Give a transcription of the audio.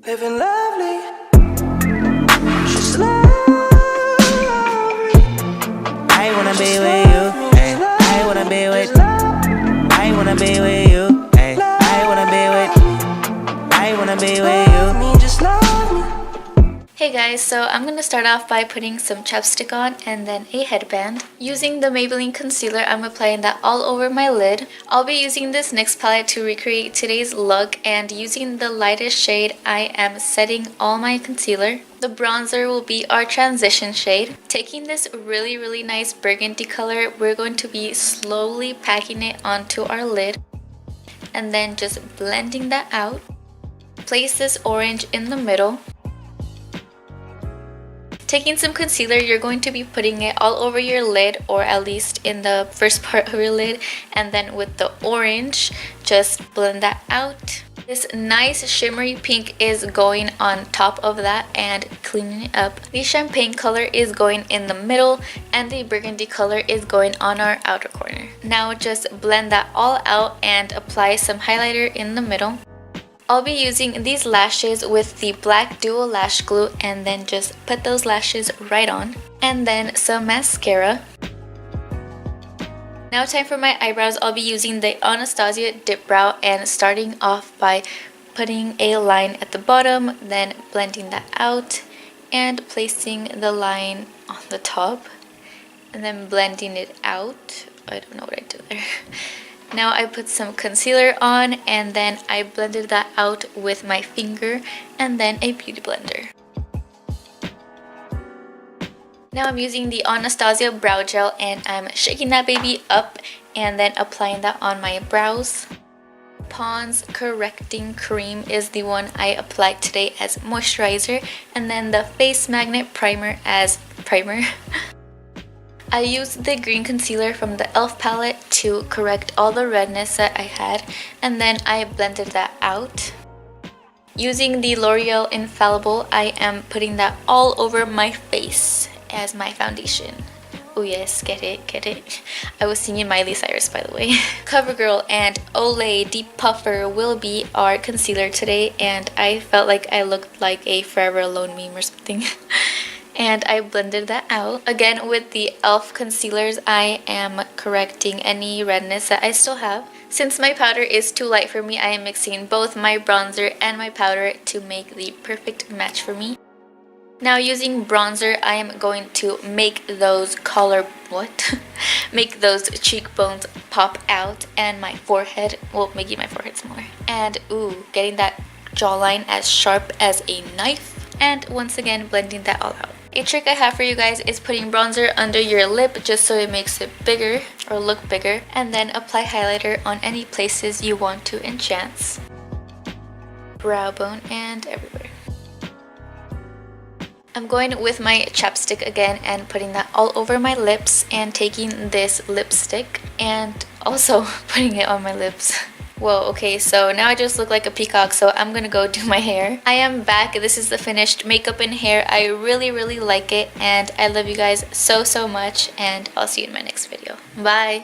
Living lovely, just lovely. I wanna be with you, ay. I wanna be with. I wanna be with you, ay. I wanna be with. I wanna be with you. Me, just love me. Hey guys, so I'm gonna start off by putting some chapstick on and then a headband. Using the Maybelline concealer, I'm applying that all over my lid. I'll be using this NYX palette to recreate today's look, and using the lightest shade, I am setting all my concealer. The bronzer will be our transition shade. Taking this really nice burgundy color, we're going to be slowly packing it onto our lid and then just blending that out. Place this orange in the middle. Taking some concealer, you're going to be putting it all over your lid, or at least in the first part of your lid, and then with the orange, just blend that out. This nice shimmery pink is going on top of that and cleaning it up. The champagne color is going in the middle, and the burgundy color is going on our outer corner. Now just blend that all out and apply some highlighter in the middle. I'll be using these lashes with the black dual lash glue, and then just put those lashes right on. And then some mascara. Now time for my eyebrows. I'll be using the Anastasia Dip Brow, and starting off by putting a line at the bottom, then blending that out and placing the line on the top and then blending it out. I don't know what I did there. Now I put some concealer on, and then I blended that out with my finger and then a beauty blender. Now I'm using the Anastasia Brow Gel, and I'm shaking that baby up and then applying that on my brows. Pond's Correcting Cream is the one I applied today as moisturizer, and then the Face Magnet Primer as primer. I used the green concealer from the e.l.f. palette to correct all the redness that I had, and then I blended that out. Using the L'Oreal Infallible, I am putting that all over my face as my foundation. Oh yes, get it, get it. I was singing Miley Cyrus, by the way. CoverGirl and Olay Deep Puffer will be our concealer today, and I felt like I looked like a Forever Alone meme or something. And I blended that out. Again, with the e.l.f. concealers, I am correcting any redness that I still have. Since my powder is too light for me, I am mixing both my bronzer and my powder to make the perfect match for me. Now using bronzer, I am going to make those make those cheekbones pop out, and my forehead, well, making my forehead smaller. And ooh, getting that jawline as sharp as a knife. And once again, blending that all out. A trick I have for you guys is putting bronzer under your lip just so it makes it bigger or look bigger, and then apply highlighter on any places you want to enhance. Brow bone and everywhere. I'm going with my chapstick again and putting that all over my lips, and taking this lipstick and also putting it on my lips. Whoa, okay, so now I just look like a peacock, so I'm gonna go do my hair. I am back. This is the finished makeup and hair. I really like it, and I love you guys so much, and I'll see you in my next video. Bye!